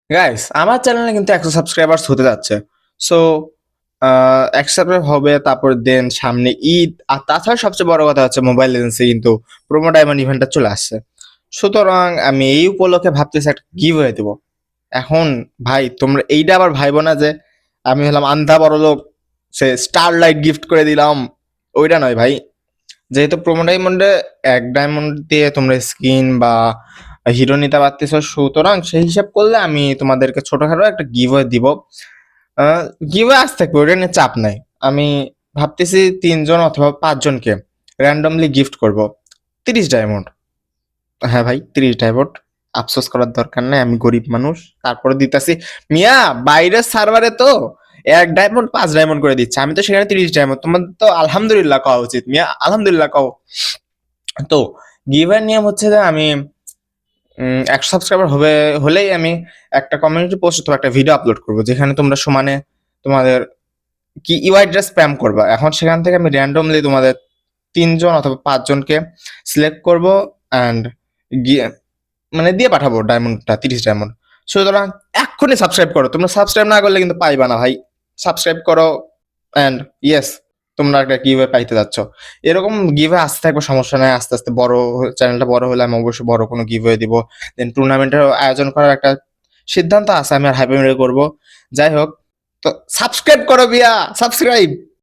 Guys আমার চ্যানেলে কিন্তু 100 সাবস্ক্রাইবার্স হতে যাচ্ছে। সো 100 সাবস্ক্রাইব হবে, তারপর দেন সামনে ঈদ, আর তাছাড়া সবচেয়ে বড় কথা হচ্ছে মোবাইল লিজেন্ডসে কিন্তু প্রোমো ডায়মন্ড ইভেন্টটা চলে আসছে। সুতরাং আমি এই উপলক্ষে ভাবতেছি একটা গিভওয়ে দেবো। এখন ভাই তোমরা এইটা আবার ভাইবো না যে আমি হলাম আন্ধা বড় লোক, সে স্টার লাইট গিফট করে দিলাম, ওইটা নয় ভাই। যেহেতু প্রোমো ডায়মন্ডে 1 ডায়মন্ড দিয়ে তোমরা স্কিন বা হিরো নিতে পারতেছো, সুতরাং সেই হিসাব করলে আমি তোমাদেরকে ছোটখাটো একটা গিভওয়ে দিব। গিভওয়ে আজ থাকবে, ওটা নিয়ে চাপ নাই। আমি ভাবতেছি 3 জন অথবা 5 জনকে র্যান্ডমলি গিফট করব 30 ডায়মন্ড। হ্যাঁ ভাই, 30 ডায়মন্ড। আফসোস করার দরকার নাই, আমি গরিব মানুষ, তারপরে দিতাছি। মিয়া বাইরের সার্ভারে তো 1 ডায়মন্ড 5 ডায়মন্ড করে দিচ্ছে, আমি তো সেখানে 30 ডায়মন্ড। তোমার তো আলহামদুলিল্লাহ কওয়া উচিত মিয়া, আলহামদুলিল্লাহ কও। তো গিভের নিয়ম হচ্ছে যে আমি 100 সাবস্ক্রাইবার হলেই আমি একটা কমিউনিটি পোস্ট অথবা একটা ভিডিও আপলোড করব, যেখানে তোমরা সমানে তোমাদের কি ইউআইডিটা স্প্যাম করবা। এখন সেখান থেকে আমি র্যান্ডমলি তোমাদের 3 জন অথবা 5 জনকে সিলেক্ট করব অ্যান্ড গিয়ে মানে দিয়ে পাঠাবো ডায়মন্ডটা, 30 ডায়মন্ড। সুতরাং এক্ষুনি সাবস্ক্রাইব করো, তোমরা সাবস্ক্রাইব না করলে কিন্তু পাইবা না ভাই। সাবস্ক্রাইব করো অ্যান্ড ইয়েস, তোমরা একটা গিভওয়ে পাইতে যাচ্ছ। এরকম গিভওয়ে আসতে থাকবে, সমস্যা নাই। আস্তে আস্তে বড় চ্যানেলটা বড় হলে আমি অবশ্যই বড় কোনো গিভওয়ে দিব। দেন টুর্নামেন্টের আয়োজন করার একটা সিদ্ধান্ত আছে, আমি আর হাইপার করবো। যাই হোক, তো সাবস্ক্রাইব করো বিয়া, সাবস্ক্রাইব।